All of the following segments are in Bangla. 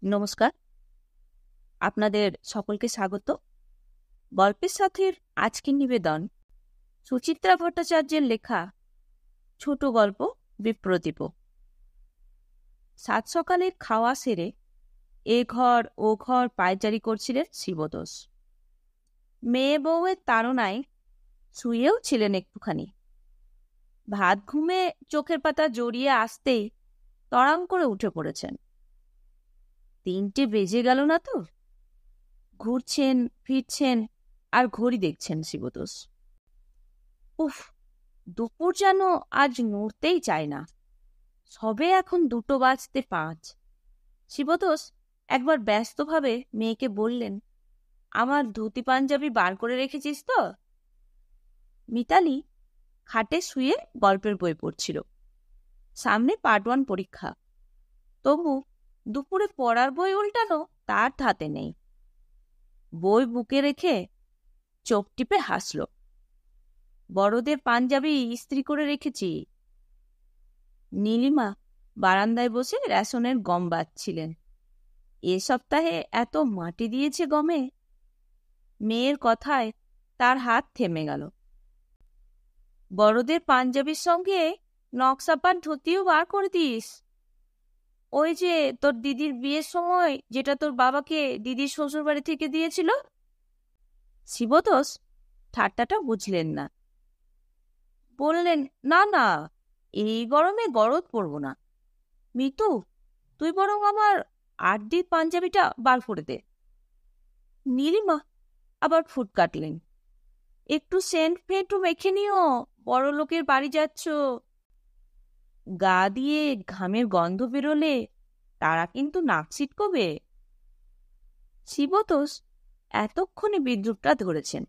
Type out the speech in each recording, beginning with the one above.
নমস্কার, আপনাদের সকলকে স্বাগত। গল্পের সাথীর আজকের নিবেদন সুচিত্রা ভট্টাচার্যের লেখা ছোট গল্প বিপ্রদীপ। সাত সকালের খাওয়া সেরে এ ঘর ও ঘর পায়চারি করছিলেন শিবতোষ। মেয়ে বউয়ের তাড়নায় শুয়েও ছিলেন একটুখানি। ভাত ঘুমে চোখের পাতা জড়িয়ে আসতেই তড়াং করে উঠে পড়েছেন। 3টে বেজে গেল না তো? ঘুরছেন ফিরছেন আর ঘড়ি দেখছেন শিবতোষ। উফ, দুপুর যেন আজ নড়তেই চায় না। সবে এখন 2:05। শিবতোষ একবার ব্যস্তভাবে মেয়েকে বললেন, আমার ধুতি পাঞ্জাবি বার করে রেখেছিস তো? মিতালি খাটে শুয়ে গল্পের বই পড়ছিল। সামনে পার্ট 1 পরীক্ষা। তবু দুপুরে পড়ার বই উল্টানো তার ধাতে নেই। বই বুকে রেখে চোখ টিপে হাসল। বড়দের পাঞ্জাবি ইস্ত্রি করে রেখেছি। নীলিমা বারান্দায় বসে রেশনের গম বাছছিলেন। এ সপ্তাহে এত মাটি দিয়েছে গমে। মেয়ের কথায় তার হাত থেমে গেল। বড়দের পাঞ্জাবির সঙ্গে নকশাপার ধুতিও বার করে দিস। ওই যে তোর দিদির বিয়ের সময় যেটা তোর বাবাকে দিদির শ্বশুরবাড়ি থেকে দিয়েছিল। শিবতোষ ঠাট্টাটা বুঝলেন না। বললেন, না না, এই গরমে গরদ পরব না। মিতু, তুই বরং আমার আড্ডির পাঞ্জাবিটা বার করে দে। নীলিমা আবার ফুট কাটলেন। একটু সেন্ট ফেন্টু মেখে নিও, বড় লোকের বাড়ি যাচ্ছ। গা দিয়ে ঘামের গন্ধ বেরোলে তারা কিন্তু নাক ছিটকবে। শিবতোষ এতক্ষণে বিদ্রুপটা ধরেছেন।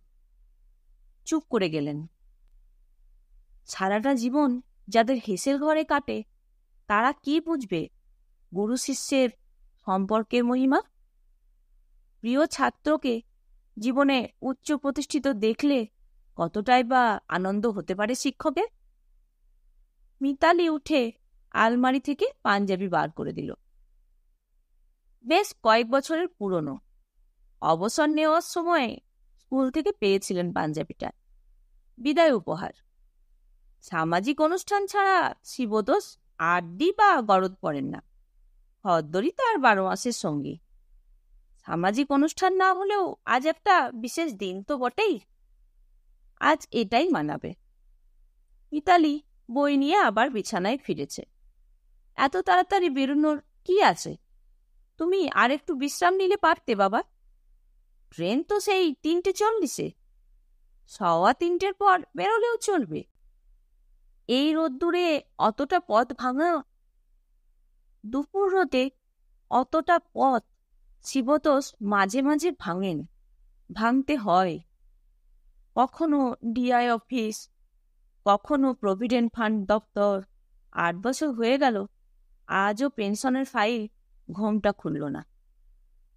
চুপ করে গেলেন। সারাটা জীবন যাদের হেসের ঘরে কাটে তারা কি বুঝবে গুরু শিষ্যের সম্পর্কের মহিমা? প্রিয় ছাত্রকে জীবনে উচ্চ প্রতিষ্ঠিত দেখলে কতটাই বা আনন্দ হতে পারে শিক্ষকের। মিতালি উঠে আলমারি থেকে পাঞ্জাবি বার করে দিল। বেশ কয়েক বছরের পুরনো। অবসর নেওয়ার সময় স্কুল থেকে পেয়েছিলেন পাঞ্জাবিটা, বিদায় উপহার। সামাজিক অনুষ্ঠান ছাড়া শিবতোষ আড্ডি বা গরদ পড়েন না। হদ্দরই তার 12 মাসের সঙ্গী। সামাজিক অনুষ্ঠান না হলেও আজ একটা বিশেষ দিন তো বটেই। আজ এটাই মানাবে। মিতালি বই নিয়ে আবার বিছানায় ফিরেছে। এত তাড়াতাড়ি বেরোনোর কি আছে? তুমি আর একটু বিশ্রাম নিলে পারতে বাবা। ট্রেন তো সেই 3:40। 3:15 পর বেরোলেও চলবে। এই রোদ্দুরে অতটা পথ ভাঙা। দুপুর রোদে অতটা পথ শিবতোষ মাঝে মাঝে ভাঙেন, ভাঙতে হয়। কখনো ডিআই অফিস, কখনো প্রভিডেন্ট ফান্ড দপ্তর। 8 বছর হয়ে গেল, আজও পেনশনের ফাইল ঘোমটা খুলল না।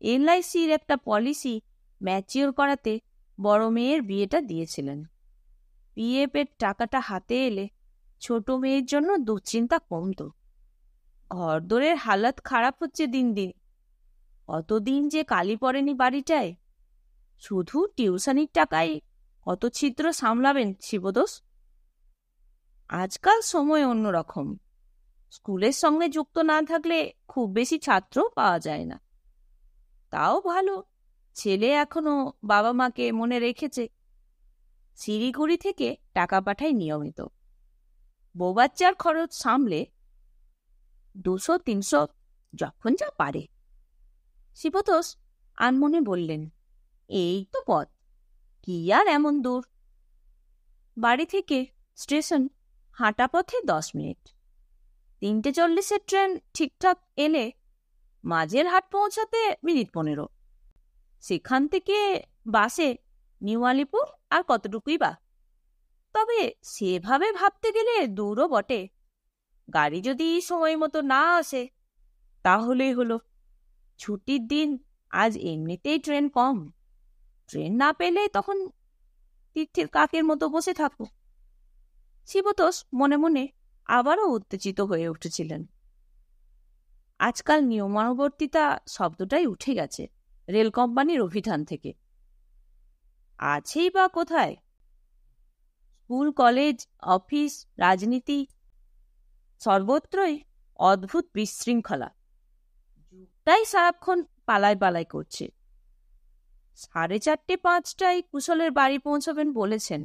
এলআইসির একটা পলিসি ম্যাচিওর করাতে বড় মেয়ের বিয়েটা দিয়েছিলেন। পিএফের টাকাটা হাতে এলে ছোট মেয়ের জন্য দুশ্চিন্তা কমত। ঘরদোরের হালাত খারাপ হচ্ছে দিন দিন। কতদিন যে কালি পড়েনি বাড়িটায়। শুধু টিউশনির টাকায় কত ছিদ্র সামলাবেন শিবতোষ? আজকাল সময় অন্যরকম। স্কুলের সঙ্গে যুক্ত না থাকলে খুব বেশি ছাত্র পাওয়া যায় না। তাও ভালো, ছেলে এখনো বাবা মাকে মনে রেখেছে। শিলিগুড়ি থেকে টাকা পাঠায় নিয়মিত। বৌবাচ্চার খরচ সামলে 200-300 যখন যা পারে। শিবতোষ আনমনে বললেন, এই তো পথ, কি আর এমন দূর। বাড়ি থেকে স্টেশন হাঁটা পথে 10 মিনিট। 3:40 ট্রেন ঠিকঠাক এলে মাঝের হাট পৌঁছাতে মিনিট 15। সেখান থেকে বাসে নিউ আলিপুর আর কতটুকুই বা। তবে সেভাবে ভাবতে গেলে দূরও বটে। গাড়ি যদি সময় মতো না আসে তাহলেই হলো। ছুটির দিন আজ এমনিতেই ট্রেন কম। ট্রেন না পেলে তখন তীর্থের কাকের মতো বসে থাকো। শিবতোষ মনে মনে আবারও উত্তেজিত হয়ে উঠেছিলেন। আজকাল নিয়মানুবর্তিতা শব্দটাই উঠে গেছে রেল কোম্পানির অভিধান থেকে। আছেই বা কোথায়? স্কুল, কলেজ, অফিস, রাজনীতি, সর্বত্রই অদ্ভুত বিশৃঙ্খলা। যুগটাই সারাক্ষণ পালায় পালায় করছে। 4:30-5টায় কুশলের বাড়ি পৌঁছবেন বলেছেন।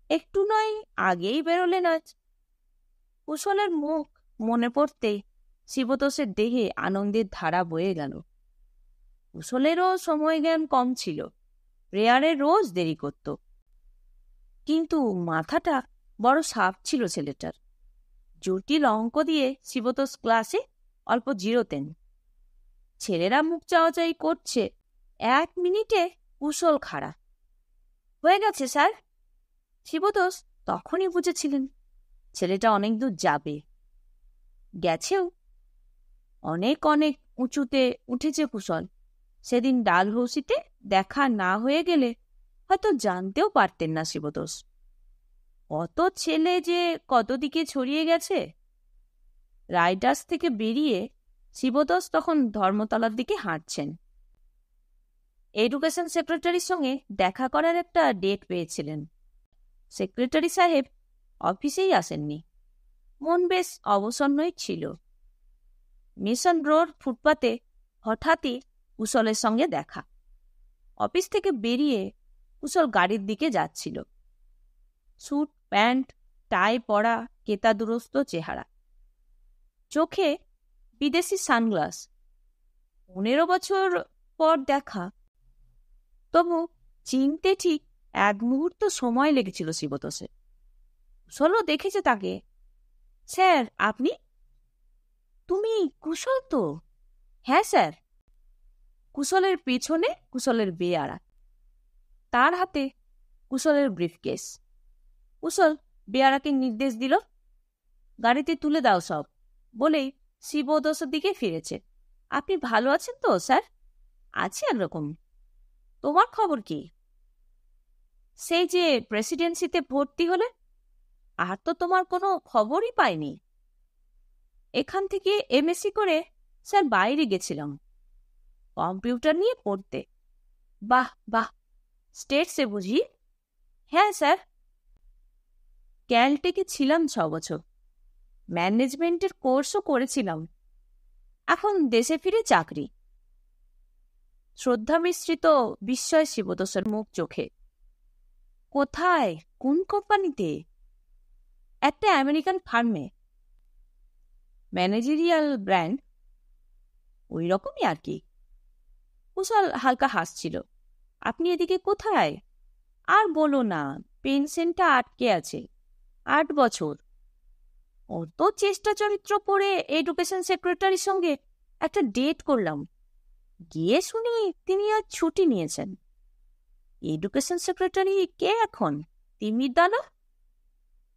একটু নয় আগেই বেরোলেন আজ। কুশলের মুখ মনে পড়তেই শিবতোষের দেহে আনন্দের ধারা বয়ে গেল। কুশলেরও সময় জ্ঞান কম ছিল, প্রেয়ারে রোজ দেরি করত। কিন্তু মাথাটা বড় সাপ ছিল ছেলেটার। জটিল অঙ্ক দিয়ে শিবতোষ ক্লাসে অল্প জিরোতেন। ছেলেরা মুখ চাওয়াচাই করছে, 1 মিনিটে কুশল খাড়া। হয়ে গেছে স্যার। শিবতোষ তখনই বুঝেছিলেন ছেলেটা অনেক দূর যাবে, গেছেও। অনেক অনেক উঁচুতে উঠেছে কুশল। সেদিন ডালহৌসিতে দেখা না হয়ে গেলে হয়তো জানতেও পারতেন না শিবতোষ। কত ছেলে যে কত দিকে ছড়িয়ে গেছে। রাইডার্স থেকে বেরিয়ে শিবতোষ তখন ধর্মতলার দিকে হাঁটছেন। এডুকেশন সেক্রেটারির সঙ্গে দেখা করার একটা ডেট পেয়েছিলেন। সেক্রেটারি সাহেব অফিসেই আসেননি। মন বেশ অবসন্নই ছিল। মিশন রোড ফুটপাতে হঠাৎই কুশলের সঙ্গে দেখা। অফিস থেকে বেরিয়ে কুশল গাড়ির দিকে যাচ্ছিল। স্যুট প্যান্ট টাই পরা, কেতাদুরস্ত চেহারা, চোখে বিদেশি সানগ্লাস। 15 বছর পর দেখা, তবু চিনতে ঠিক 1 মুহূর্ত সময় লেগেছিল শিবতোষে। কুশলও দেখেছে তাকে। স্যার, আপনি? তুমি কুশল তো? হ্যাঁ স্যার। কুশলের পিছনে কুশলের বেয়ারা, তার হাতে কুশলের ব্রিফকেস। কুশল বেয়ারাকে নির্দেশ দিল, গাড়িতে তুলে দাও সব, বলেই শিবতোষের দিকে ফিরেছে। আপনি ভালো আছেন তো স্যার? আছি একরকম। তোমার খবর কি? সেই যে প্রেসিডেন্সিতে ভর্তি হলে, আর তো তোমার কোনো খবরই পাইনি। এখান থেকে এমএসসি করে স্যার বাইরে গেছিলাম কম্পিউটার নিয়ে পড়তে। বাহ বাহ, স্টেটসে বুঝি? হ্যাঁ স্যার। ক্যালটেকে ছিলাম 6 বছর। ম্যানেজমেন্টের কোর্সও করেছিলাম। এখন দেশে ফিরে চাকরি। শ্রদ্ধা মিশ্রিত বিস্ময় শিবতোষের মুখ চোখে। কোথায়? কোন কোম্পানিতে? একটা আমেরিকান ফার্মে। Managerial brand? ওই রকমই আর কি। কুশল হালকা হাসছিল। আপনি এদিকে কোথায়? আর বলো না, পেনশনটা আটকে আছে 8 বছর। অত চেষ্টা চরিত্র করে এডুকেশন সেক্রেটারির সঙ্গে একটা ডেট করলাম, গিয়ে শুনি তিনি আজ ছুটি নিয়েছেন। এডুকেশন সেক্রেটারি কে এখন? তিমির দাদা?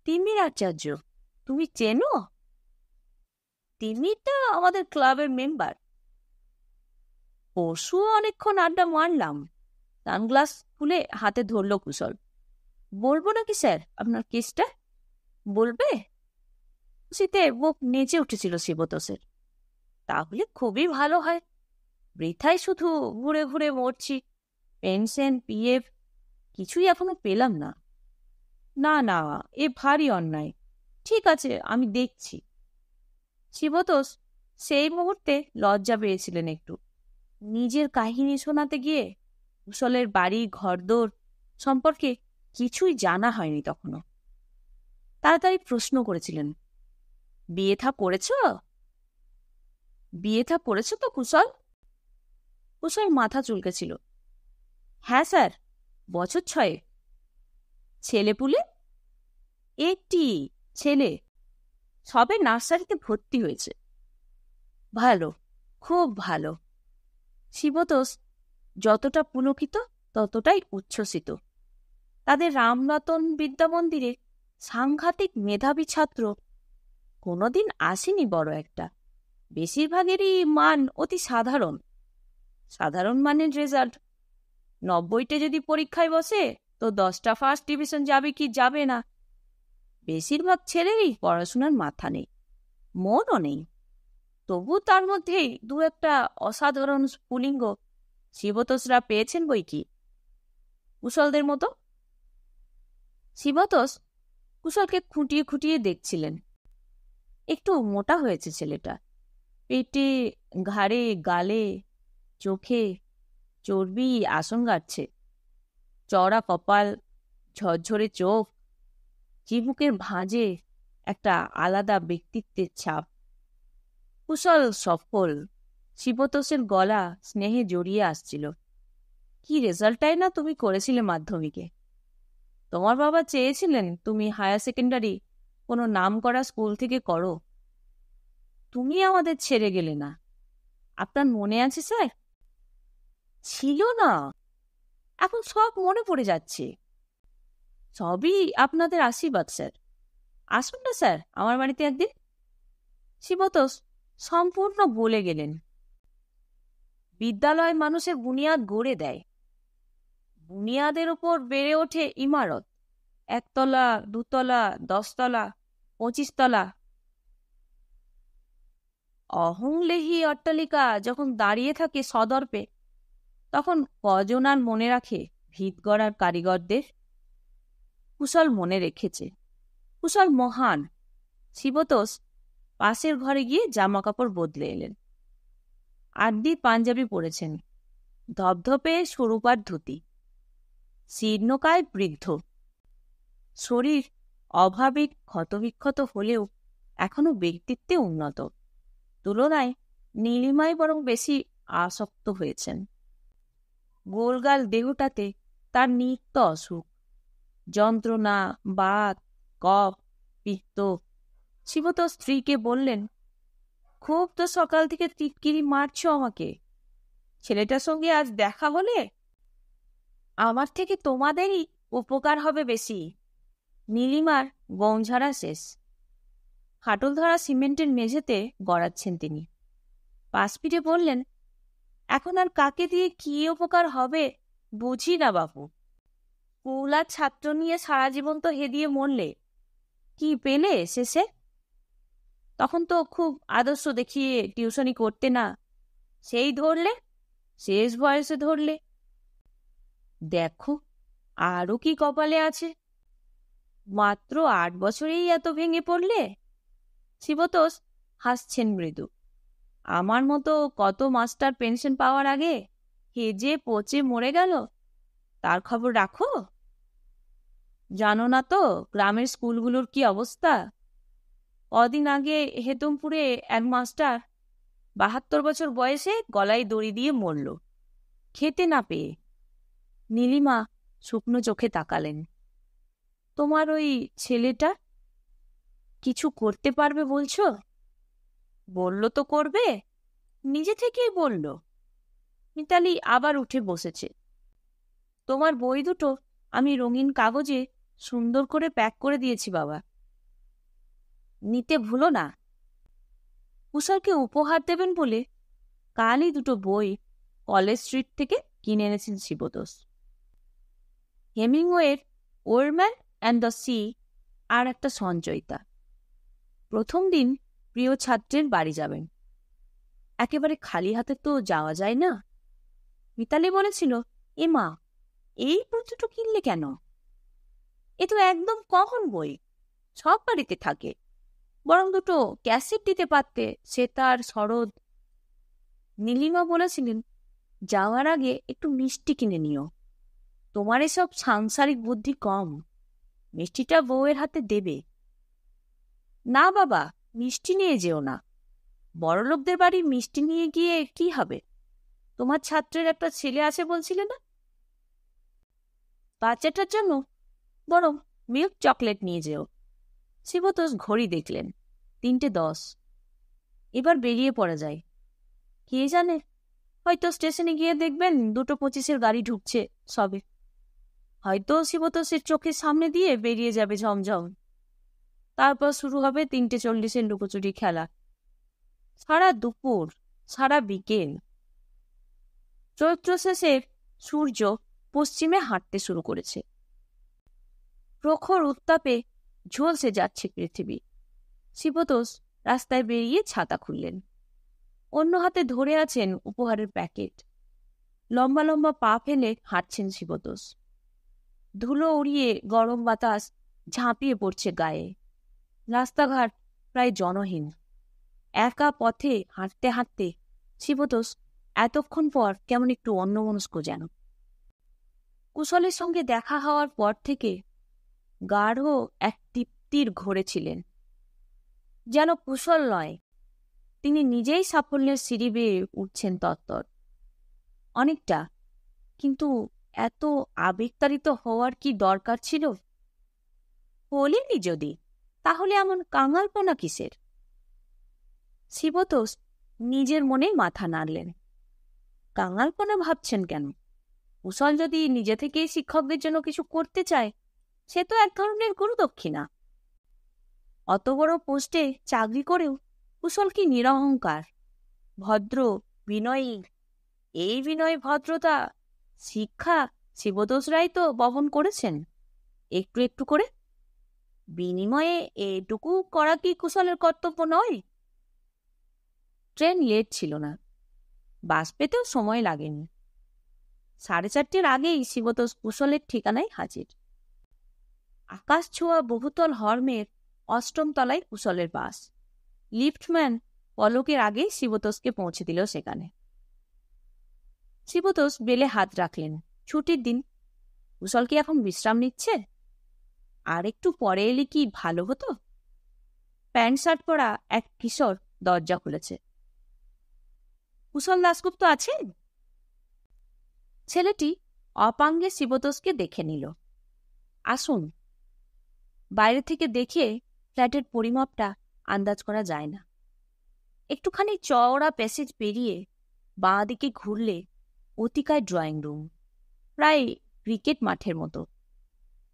তিমির আচার্য। তুমি চেনো? তিমিরটা আমাদের ক্লাবের মেম্বার। পরশুও অনেকক্ষণ আড্ডা মারলাম। সানগ্লাস খুলে হাতে ধরল কুশল। বলবো নাকি স্যার আপনার কেসটা? বলবে? খুশিতে বুক নেচে উঠেছিল শিবতোষের। তাহলে খুবই ভালো হয়। বৃথায় শুধু ঘুরে ঘুরে মরছি। পেনশন, পিএফ কিছুই এখনো পেলাম না। না না, এ ভারী অন্যায়। ঠিক আছে, আমি দেখছি। শিবতোষ সেই মুহূর্তে লজ্জা পেয়েছিলেন একটু। নিজের কাহিনী শোনাতে গিয়ে কুশলের বাড়ি ঘরদোর সম্পর্কে কিছুই জানা হয়নি তখনও। তাড়াতাড়ি প্রশ্ন করেছিলেন, বিয়ে থা করেছ? বিয়ে থা করেছ তো কুশল? কুশল মাথা চুলকেছিল। হ্যাঁ স্যার, বছর 6। ছেলেপুলে? একটি ছেলে, সবে নার্সারিতে ভর্তি হয়েছে। ভালো, খুব ভালো। শিবতোষ যতটা পুলকিত ততটাই উচ্ছ্বসিত। তাদের রামরতন বিদ্যামন্দিরে সাংঘাতিক মেধাবী ছাত্র কোনোদিন আসেনি বড় একটা। বেশিরভাগেরই মান অতি সাধারণ। সাধারণ মানের রেজাল্ট। 90টে যদি পরীক্ষায় বসে তো 10টা ফার্স্ট ডিভিশন যাবে কি যাবে না। বেশিরভাগ ছেলেরই পড়াশোনার মাথা নেই, মনও নেই। তবু তার মধ্যেই দু একটা অসাধারণ স্ফুলিঙ্গ শিবতোষরা পেয়েছেন বই কি, কুশলদের মতো। শিবতোষ কুশলকে খুঁটিয়ে খুঁটিয়ে দেখছিলেন। একটু মোটা হয়েছে ছেলেটা, পেটে, ঘাড়ে, গালে, চোখে চর্বি আসন গাড়ছে, চওড়া কপাল, ঝরঝরে চোখ, চিবুকের ভাঁজে একটা আলাদা ব্যক্তিত্বের ছাপ। কুশল সফল। শিবতোষের গলা স্নেহে জড়িয়ে আসছিল। কি রেজাল্টটাই না তুমি করেছিলে মাধ্যমিকে! তোমার বাবা চেয়েছিলেন তুমি হায়ার সেকেন্ডারি কোনো নামকরা স্কুল থেকে করো। তুমি আমাদের ছেড়ে গেলে না, আপনার মনে আছে স্যার? ছিল না, এখন সব মনে পড়ে যাচ্ছে। সবই আপনাদের আশীর্বাদ স্যার। আসুন না স্যার আমার বাড়িতে একদিন। শিবতোষ সম্পূর্ণ বলে গেলেন। বিদ্যালয় মানুষের বুনিয়াদ গড়ে দেয়, বুনিয়াদের ওপর বেড়ে ওঠে ইমারত, 1 তলা, 2 তলা, 10 তলা, 25 তলা। অহংলেহী অট্টালিকা যখন দাঁড়িয়ে থাকে সদর্পে, তখন কজন আর মনে রাখে ভিত গড়ার কারিগরদের? কুশল মনে রেখেছে। কুশল মহান। শিবতোষ পাশের ঘরে গিয়ে জামা কাপড় বদলে এলেন। আড্ডি পাঞ্জাবি পরেছেন, ধপধপে সরুপার ধুতি, শীর্ণকায় বৃদ্ধ শরীর অভাবিক ক্ষতবিক্ষত হলেও এখনো ব্যক্তিত্বে উন্নত। তুলনায় নীলিমাই বরং বেশি আসক্ত হয়েছেন। গোলগাল দেহটাতে তার নিত্য অসুখ, যন্ত্রণা, বাত, কফ, পিত্ত। শিবতোষ স্ত্রীকে বললেন, খুব তো সকাল থেকে টিটকিরি মারছ আমাকে, ছেলেটার সঙ্গে আজ দেখা হলে আমার থেকে তোমাদেরই উপকার হবে বেশি। নীলিমার গমঝাড়া শেষ। হাঁটুল ধরা সিমেন্টের মেঝেতে গড়াচ্ছেন তিনি। পাশ ফিরে বললেন, এখন আর কাকে দিয়ে কি উপকার হবে বুঝি না বাপু। স্কুল আর ছাত্র নিয়ে সারা জীবন তো হেদিয়ে মরলে, কি পেলে শেষে? তখন তো খুব আদর্শ দেখিয়ে টিউশনি করতে না, সেই ধরলে, শেষ বয়সে ধরলে। দেখো আরও কি কপালে আছে, মাত্র 8 বছরেই এত ভেঙে পড়লে। শিবতোষ হাসছেন মৃদু। আমার মতো কত মাস্টার পেনশন পাওয়ার আগে হেজে পচে মরে গেল, তার খবর রাখো? জানো না তো গ্রামের স্কুলগুলোর কি অবস্থা? কদিন আগে হেতমপুরে এক মাস্টার 72 বছর বয়সে গলায় দড়ি দিয়ে মরল, খেতে না পেয়ে। নীলিমা শুকনো চোখে তাকালেন। তোমার ওই ছেলেটা কিছু করতে পারবে বলছো? বলল তো করবে, নিজে থেকেই বলল। মিতালি আবার উঠে বসেছে। তোমার বই দুটো আমি রঙিন কাগজে সুন্দর করে প্যাক করে দিয়েছি বাবা, নিতে ভুলো না। কুশলকে উপহার দেবেন বলে কালই দুটো বই কলেজ স্ট্রিট থেকে কিনে এনেছেন শিবতোষ। হেমিংওয়ের old man and the sea আর একটা সঞ্চয়িতা। প্রথম দিন প্রিয় ছাত্রের বাড়ি যাবেন। একেবারে খালি হাতে তো যাওয়া যায় না। মিতালি বলেছিল, এ মা, এই বই দুটো কিনলে কেন? এ তো একদম কমন বই, সব বাড়িতে থাকে। বরং দুটো ক্যাসেট দিতে পারতে, সেতার, শরৎ। নীলিমা বলেছিলেন, যাওয়ার আগে একটু মিষ্টি কিনে নিও, তোমার এসব সাংসারিক বুদ্ধি কম, মিষ্টিটা বউয়ের হাতে দেবে। না বাবা, মিষ্টি নিয়ে যেও না, বড়লোকদের বাড়ি মিষ্টি নিয়ে গিয়ে কি হবে? তোমার ছাত্রের একটা ছেলে আছে বলছিলে না? বাচ্চাটার জন্য বরং মিল্ক চকলেট নিয়ে যেও। শিবতোষ ঘড়ি দেখলেন, 3:10। এবার বেরিয়ে পড়া যায়। কে জানে, হয়তো স্টেশনে গিয়ে দেখবেন 2:25 গাড়ি ঢুকছে সবে। হয়তো শিবতোষের চোখের সামনে দিয়ে বেরিয়ে যাবে ঝমঝম। তারপর শুরু হবে 3:40 লুকোচুরি খেলা। সারা দুপুর, সারা বিকেল। চৈত্র শেষের সূর্য পশ্চিমে হাঁটতে শুরু করেছে। প্রখর উত্তাপে ঝলসে যাচ্ছে পৃথিবী। শিবতোষ রাস্তায় বেরিয়ে ছাতা খুললেন। অন্য হাতে ধরে আছেন উপহারের প্যাকেট। লম্বা লম্বা পা ফেলে হাঁটছেন শিবতোষ। ধুলো উড়িয়ে গরম বাতাস ঝাঁপিয়ে পড়ছে গায়ে। রাস্তাঘাট প্রায় জনহীন। একা পথে হাঁটতে হাঁটতে শিবতোষ এতক্ষণ পর কেমন একটু অন্যমনস্ক যেন। কুশলের সঙ্গে দেখা হওয়ার পর থেকে গাঢ় এক তৃপ্তির ঘোরে ছিলেন। যেন কুশল নয়, তিনি নিজেই সাফল্যের সিঁড়ি বেয়ে উঠছেন তত্তর। অনেকটা, কিন্তু এত আবেগতাড়িত হওয়ার কি দরকার ছিল? হলেনি যদি, তাহলে এমন কাঙালপনা কিসের? শিবতোষ নিজের মনেই মাথা নাড়লেন। কাঙালপনা ভাবছেন কেন? কুশল যদি নিজে থেকেই শিক্ষকদের জন্য কিছু করতে চায়, সে তো এক ধরনের গুরুদক্ষিণা। অত বড় পোস্টে চাকরি করেও কুশল কি নিরহংকার, ভদ্র, বিনয়ী। এই বিনয় ভদ্রতা শিক্ষা শিবতোষ রায় তো বহন করেছেন একটু একটু করে। বিনিময়ে এটুকু করা কি কুশলের কর্তব্য নয়? ট্রেন লেট ছিল না, বাস পেতেও সময় লাগেনি। 4:30 আগেই শিবতোষ কুশলের ঠিকানায় হাজির। আকাশ ছোঁয়া বহুতল হর্মের 8ম তলায় কুশলের বাস। লিফটম্যান পলকের আগেই শিবতোষকে পৌঁছে দিল সেখানে। শিবতোষ বেলে হাত রাখলেন। ছুটির দিন, কুশল কি এখন বিশ্রাম নিচ্ছে? আর একটু পরে এলে কি ভালো হতো? প্যান্ট শার্ট পরা এক কিশোর দরজা খুলেছে। কুশল দাশগুপ্ত আছেন? ছেলেটি অপাঙ্গে শিবতোষকে দেখে নিল। আসুন। বাইরে থেকে দেখে ফ্ল্যাটের পরিমাপটা আন্দাজ করা যায় না। একটুখানি চওড়া প্যাসেজ পেরিয়ে বাঁ দিকে ঘুরলে অতিকায় ড্রয়িং রুম, প্রায় ক্রিকেট মাঠের মতো।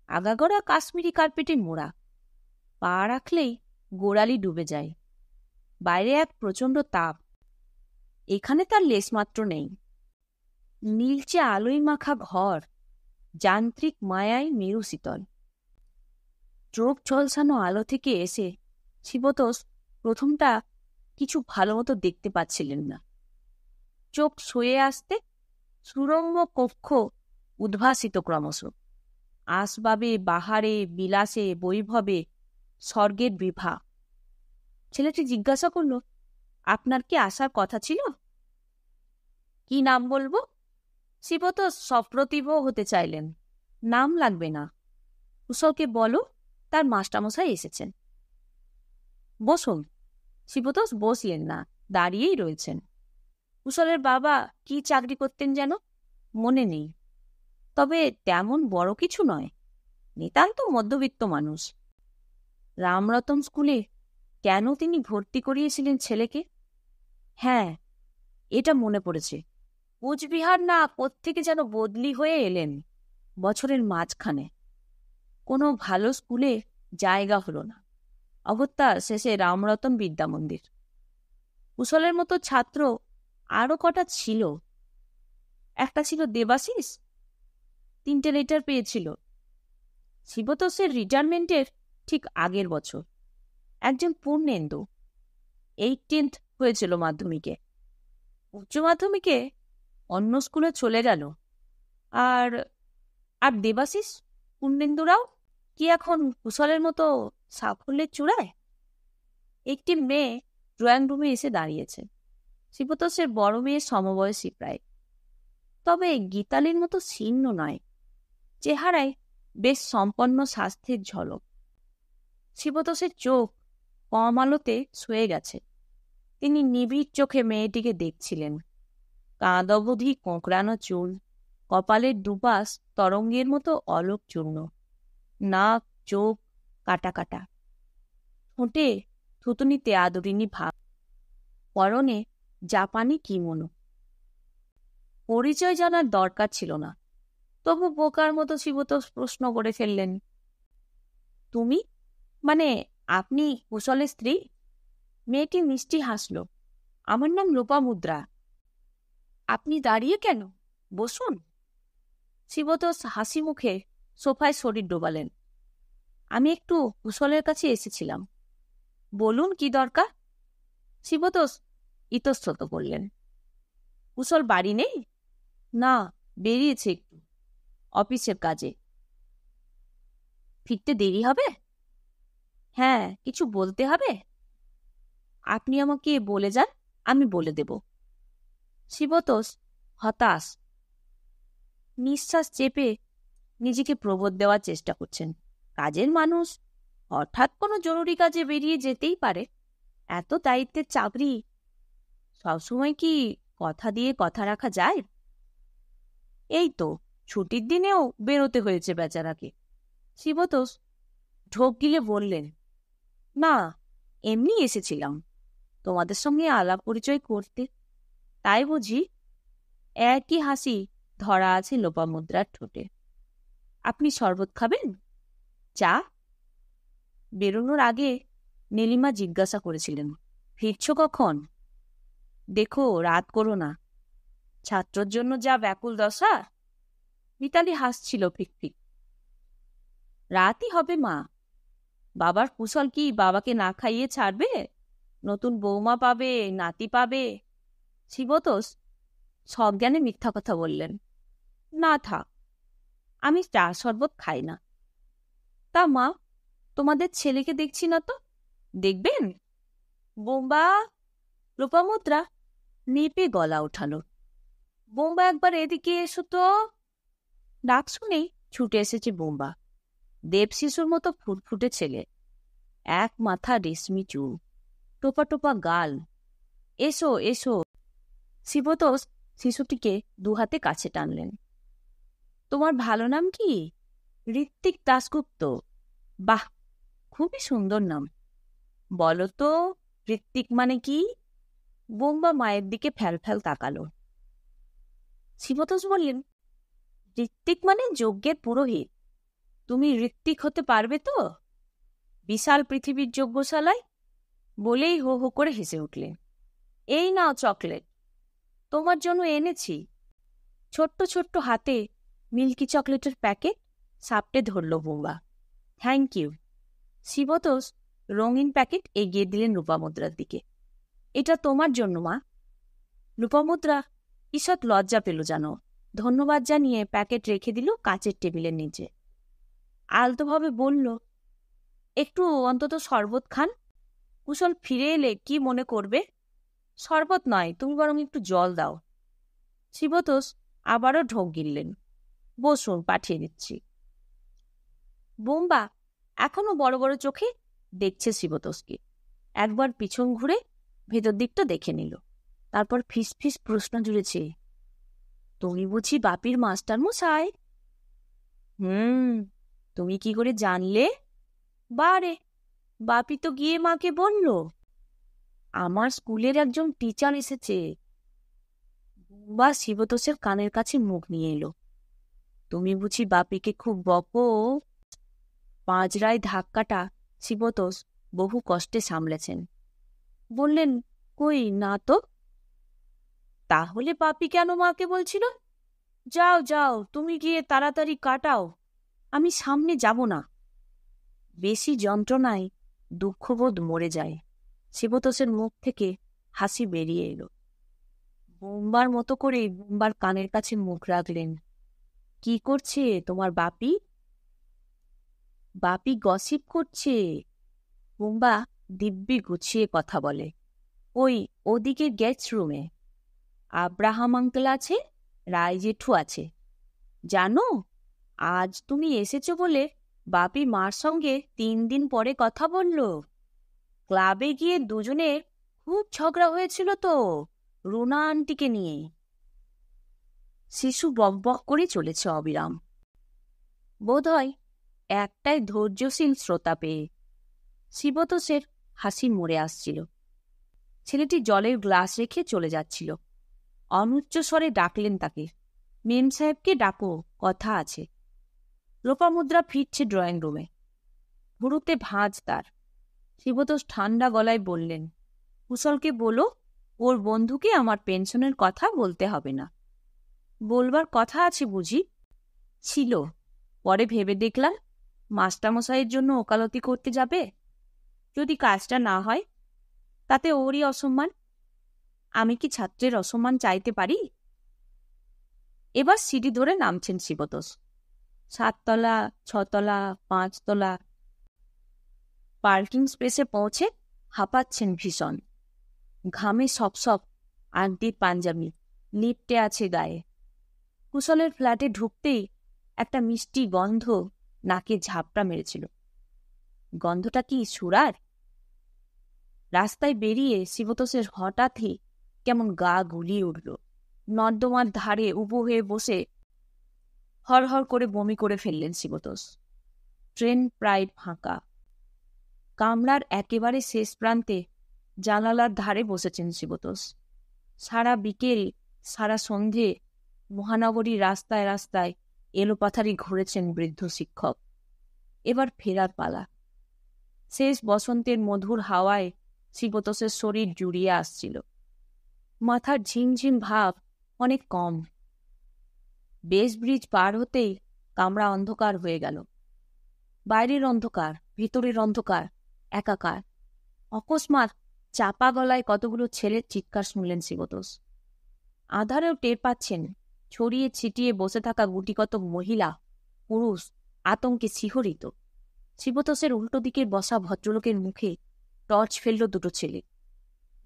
আগাগোড়া কাশ্মীরি কার্পেটে মোড়া, পা রাখলেই গোড়ালি ডুবে যায়। বাইরে এক প্রচণ্ড তাপ, এখানে তার লেশমাত্র নেই। নীলচে আলোয় মাখা ঘর, যান্ত্রিক মায়ায় মেরু শীতল। চোখ ঝলসানো আলো থেকে এসে শিবতোষ প্রথমটা কিছু ভালো মতো দেখতে পাচ্ছিলেন না। চোখ সয়ে আসতে সুরম্য কক্ষ উদ্ভাসিত ক্রমশ। আসবাবে, বাহারে, বিলাসে, বৈভবে স্বর্গের বিভা। ছেলেটি জিজ্ঞাসা করল, আপনার কি আসার কথা ছিল? কি নাম বলবো? শিবতোষ সপ্রতিভ হতে চাইলেন। নাম লাগবে না, কুশলকে বলো তার মাস্টারমশাই এসেছেন। বসুন। শিবতোষ বসলেন না, দাঁড়িয়েই রয়েছেন। কুশলের বাবা কি চাকরি করতেন যেন মনে নেই, তবে তেমন বড় কিছু নয়, নিতান্ত মধ্যবিত্ত মানুষ। রামরতন স্কুলে কেন তিনি ভর্তি করিয়েছিলেন ছেলেকে? হ্যাঁ, এটা মনে পড়েছে। কোচবিহার না কোত্থেকে যেন বদলি হয়ে এলেন বছরের মাঝখানে। কোনো ভালো স্কুলে জায়গা হলো না, অগত্যা শেষে রামরতন বিদ্যা মন্দির। কুশলের মতো ছাত্র আরও কটা ছিল। একটা ছিল দেবাশিস, 3টে লেটার পেয়েছিল। শিবতোষের রিটায়ারমেন্টের ঠিক আগের বছর। একজন পূর্ণেন্দু, 18th হয়েছিল মাধ্যমিকে। উচ্চ মাধ্যমিকে অন্য স্কুলে চলে গেল। আর আর দেবাশিস, পূর্ণেন্দুরাও কি এখন কুশলের মতো সাফল্যের চূড়ায়? একটি মেয়ে ড্রয়িং রুমে এসে দাঁড়িয়েছে। শিবতোষের বড় মেয়ের সমবয়সী প্রায়, তবে গীতালির মতো শীর্ণ নয়। চেহারায় বেশ সম্পন্ন স্বাস্থ্যের ঝলক। শিবতোষের চোখ কম আলোতে শুয়ে গেছে। তিনি নিবিড় চোখে মেয়েটিকে দেখছিলেন। কাঁধ অবধি কোঁকড়ানো চুল, কপালের দুপাশ তরঙ্গের মতো অলোক চূর্ণ, নাক চোখ কাটা কাটা, ঠোঁটে থুতুনিতে আদরিনী ভাব, পরনে জাপানি কিমোনো। পরিচয় জানার দরকার ছিল না, তবু বোকার মতো শিবতোষ প্রশ্ন করে ফেললেন, তুমি মানে আপনি কুশলের স্ত্রী? মেয়েটি মিষ্টি হাসল। আমার নাম লোপামুদ্রা। আপনি দাঁড়িয়ে কেন? বসুন। শিবতোষ হাসি মুখে সোফায় শরীর ডোবালেন। আমি একটু কুশলের কাছে এসেছিলাম। বলুন কি দরকার? শিবতোষ ইতস্তত করলেন। কুশল বাড়ি নেই? না, বেরিয়েছে একটু অফিসের কাজে। ফিরতে দেরি হবে? হ্যাঁ, কিছু বলতে হবে? আপনি আমাকে বলে যান, আমি বলে দেব। শিবতোষ হতাশ, নিঃশ্বাস চেপে নিজেকে প্রবোধ দেওয়ার চেষ্টা করছেন। কাজের মানুষ, হঠাৎ কোনো জরুরি কাজে বেরিয়ে যেতেই পারে। এত দায়িত্বের চাকরি, সবসময় কি কথা দিয়ে কথা রাখা যায়? এই তো ছুটির দিনেও বেরোতে হয়েছে বেচারাকে। শিবতোষ ঢোক গিলে বললেন, না, এমনি এসেছিলাম তোমাদের সঙ্গে আলাপ পরিচয় করতে। তাই বুঝি? একই হাসি ধরা আছে লোপামুদ্রার ঠোঁটে। আপনি শরবত খাবেন? চা? বেরোনোর আগে নীলিমা জিজ্ঞাসা করেছিলেন, ফিরছ কখন? দেখো, রাত করো না। ছাত্রর জন্য যা ব্যাকুল দশা। মিতালি হাসছিল ফিকফিক। রাতই হবে মা। বাবার কুশল কি বাবাকে না খাইয়ে ছাড়বে? নতুন বৌমা পাবে, নাতি পাবে। শিবতোষ সজ্ঞানে মিথ্যা কথা বললেন, না থাক, আমি চা শরবত খাই না। তা মা, তোমাদের ছেলেকে দেখছি না তো, দেখবেন? বোম্বা, লোপামুদ্রা নেপে গলা উঠালো। বোম্বা, একবার এদিকে এসো তো। ডাক শুনেই ছুটে এসেছে বোম্বা। দেব শিশুর মতো ফুটফুটে ছেলে, এক মাথা রেশমি চুল, টোপা টোপা গাল। এসো এসো। শিবতোষ শিশুটিকে দুহাতে কাছে টানলেন। তোমার ভালো নাম কি? ঋত্বিক দাশগুপ্ত। বাহ, খুবই সুন্দর নাম। বলো তো, ঋত্বিক মানে কি? বোম্বা মায়ের দিকে ফ্যালফ্যাল তাকালো। শিবতোষ বললেন, ঋত্বিক মানে যজ্ঞের পুরোহিত। তুমি ঋত্বিক হতে পারবে তো? বিশাল পৃথিবীর যজ্ঞশালায়? বলেই হো হো করে হেসে উঠলেন। এই নাও চকলেট, তোমার জন্য এনেছি। ছোট্ট ছোট্ট হাতে মিল্কি চকলেটের প্যাকেট সাপটে ধরল বোম্বা। Thank you. শিবতোষ রঙিন প্যাকেট এগিয়ে দিলেন লোপামুদ্রার দিকে। এটা তোমার জন্য মা। লোপামুদ্রা ঈষৎ লজ্জা পেল যেন। ধন্যবাদ জানিয়ে প্যাকেট রেখে দিল কাচের টেবিলের নিচে। আলতোভাবে বলল, একটু অন্তত শরবত খান। কুশল ফিরে এলে কি মনে করবে? শরবত নয়, তুমি বরং একটু জল দাও। শিবতোষ আবারও ঢোক গিললেন। বসুন, পাঠিয়ে দিচ্ছি। বোম্বা এখনো বড় বড় চোখে দেখছে শিবতোষকে। একবার পিছন ঘুরে ভেতর দিকটা দেখে নিল। তারপর ফিস ফিস প্রশ্ন জুড়েছে, তুমি বুঝি বাপির মাস্টার মশাই? তুমি কি করে জানলে? বারে, বাপি তো গিয়ে মাকে বলল। আমার স্কুলের একজন টিচার এসেছে। বা শিবতোষের কানের কাছে মুখ নিয়ে এলো। তুমি বুঝি বাপিকে খুব বকো? পাঁজরায় ধাক্কাটা শিবতোষ বহু কষ্টে সামলেছেন। বললেন, কই না তো। তাহলে বাপি কেন মাকে বলছিল? যাও যাও, তুমি গিয়ে তাড়াতাড়ি কাটাও, আমি সামনে যাব না। বেশি যন্ত্রণায় দুঃখবোধ মরে যায়। শিবতোষের মুখ থেকে হাসি বেরিয়ে এলো। বোম্বার মতো করে বোম্বার কানের কাছে মুখ রাখলেন। কি করছে তোমার বাপি? বাপি গসিপ করছে। বোম্বা দিব্যি গুছিয়ে কথা বলে। ওই ওদিকের গেস্ট রুমে আব্রাহাম আঙ্কেল আছে, রায় জেঠু আছে। জানো, আজ তুমি এসেছো বলে বাপি মার সঙ্গে 3 দিন পরে কথা বলল। ক্লাবে গিয়ে দুজনের খুব ঝগড়া হয়েছিল তো, রুনা আন্টিকে নিয়ে। শিশু বকবক করে চলেছে অবিরাম। বোধহয় একটাই ধৈর্যশীল শ্রোতা পেয়ে। শিবতোষের হাসি মরে আসছিল। ছেলেটি জলের গ্লাস রেখে চলে যাচ্ছিল। অনুচ্চ স্বরে ডাকলেন তাকে, মেম সাহেবকে ডাকো, কথা আছে। লোপামুদ্রা ফিরছে ড্রয়িং রুমে। ভুরুতে ভাঁজ তার। শিবতোষ ঠান্ডা গলায় বললেন, কুশলকে বলো ওর বন্ধুকে আমার পেনশনের কথা বলতে হবে না। বলবার কথা আছে বুঝি? ছিল, পরে ভেবে দেখলাম মাস্টারমশাইয়ের জন্য ওকালতি করতে যাবে। যদি কাজটা না হয় তাতে ওরই অসম্মান। আমি কি ছাত্রের অসম্মান চাইতে পারি? এবার সিঁড়ি ধরে নামছেন শিবতোষ। 7 তলা, 6 তলা, 5 তলা। পার্কিং স্পেসে পৌঁছে হাঁপাচ্ছেন ভীষণ। ঘামে সপ আন্টির পাঞ্জাবি লিপটে আছে গায়ে। কুশলের ফ্ল্যাটে ঢুকতেই একটা মিষ্টি গন্ধ নাকে ঝাপটা মেরেছিল। গন্ধটা কি সুরার? রাস্তায় বেরিয়ে শিবতোষের হঠাৎই কেমন গা গুলিয়ে উঠল। নর্দমার ধারে উবু হয়ে বসে হরহর করে বমি করে ফেললেন শিবতোষ। ট্রেন প্রায় ফাঁকা। কামরার একেবারে শেষ প্রান্তে জানালার ধারে বসেছেন শিবতোষ। সারা বিকেল, সারা সন্ধে মহানগরীর রাস্তায় রাস্তায় এলোপাথারি ঘুরেছেন বৃদ্ধ শিক্ষক। এবার ফেরার পালা। শেষ বসন্তের মধুর হাওয়ায় শিবতোষের শরীর জুড়িয়ে আসছিল। মাথার ঝিমঝিম ভাব অনেক কম। বেস ব্রিজ পার হতেই কামরা অন্ধকার হয়ে গেল। বাইরের অন্ধকার, ভিতরের অন্ধকার একাকার। অকস্মাৎ চাপা গলায় কতগুলো ছেলের চিৎকার শুনলেন শিবতোষ। আধারেও টের পাচ্ছেন ছড়িয়ে ছিটিয়ে বসে থাকা গুটিকত মহিলা, পুরুষ আতঙ্কে শিহরিত। শিবতোষের উল্টো দিকে বসা ভদ্রলোকের মুখে টর্চ ফেলল দুটো ছেলে।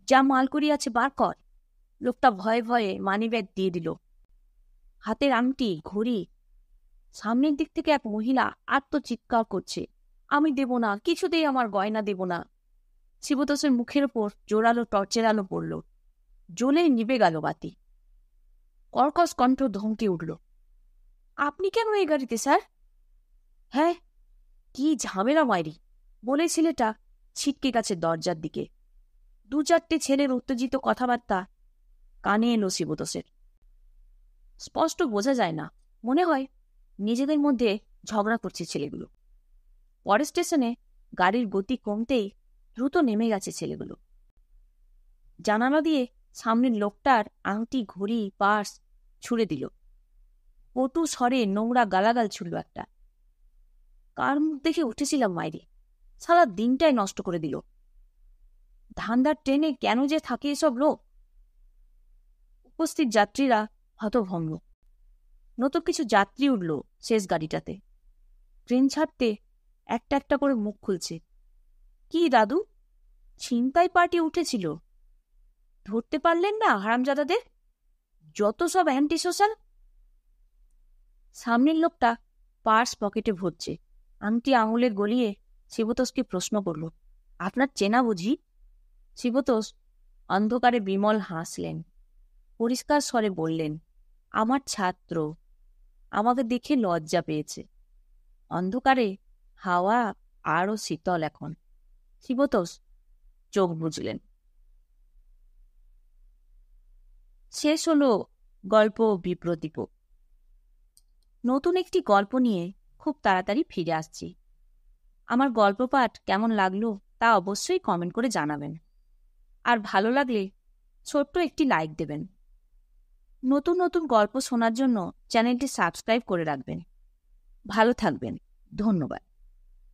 যা মালকড়ি আছে বার কর। লোকটা ভয়ে ভয়ে মানিব্যাগ দিয়ে দিল। হাতের আংটি, ঘড়ি। সামনের দিক থেকে এক মহিলা আত্মচিৎকার করছে, আমি দেব না, কিছুতেই আমার গয়না দেব না। শিবতোষের মুখের ওপর জোরালো টর্চের আলো পড়ল। জ্বলে নিভে গেল বাতি। কর্কশ কণ্ঠ ধমকে উঠল, আপনি কেন এই গাড়িতে স্যার? হ্যাঁ, কি ঝামেলা মাইরি, বলে ছেলেটা ছিটকে গেছে দরজার দিকে। 2-4টে ছেলের উত্তেজিত কথাবার্তা কানে এলো শিবতোষের। স্পষ্ট বোঝা যায় না, মনে হয় নিজেদের মধ্যে ঝগড়া করছে ছেলেগুলো। পরের স্টেশনে গাড়ির গতি কমতেই দ্রুত নেমে গেছে ছেলেগুলো। জানালা দিয়ে সামনের লোকটার আংটি, ঘড়ি, পার্স ছুঁড়ে দিল। পটু স্বরে নোংরা গালাগাল ছুড়ল একটা। কার মুখ দেখে উঠেছিলাম মাইরি, সারা দিনটাই নষ্ট করে দিল। ধান্দার ট্রেনে কেন যে থাকে এসব লোক? উপস্থিত যাত্রীরা হতভম্ব। নতুন কিছু যাত্রী উঠল শেষ গাড়িটাতে। ট্রেন ছাড়তে একটা একটা করে মুখ খুলছে। কি দাদু, ছিনতাই পার্টি উঠেছিল, ধরতে পারলেন না হারামজাদাদের? যত সব অ্যান্টি সোশ্যাল। সামনের লোকটা পার্স পকেটে ভরছে, আংটি আঙুলে গলিয়ে শিবতোষকে প্রশ্ন করল, আপনার চেনা বুঝি? শিবতোষ অন্ধকারে বিমল হাসলেন। পরিষ্কার স্বরে বললেন, আমার ছাত্র, আমাকে দেখে লজ্জা পেয়েছে। অন্ধকারে হাওয়া আরও শীতল এখন। শিবতোষ চোখ বুঝলেন। শেষ হলো গল্প বিপ্রদীপ। নতুন একটি গল্প নিয়ে খুব তাড়াতাড়ি ফিরে আসছি। আমার গল্প পাঠ কেমন লাগলো তা অবশ্যই কমেন্ট করে জানাবেন। আর ভালো লাগলে ছোট্ট একটি লাইক দেবেন। নতুন নতুন গল্প শোনার জন্য চ্যানেলটি সাবস্ক্রাইব করে রাখবেন। ভালো থাকবেন। ধন্যবাদ।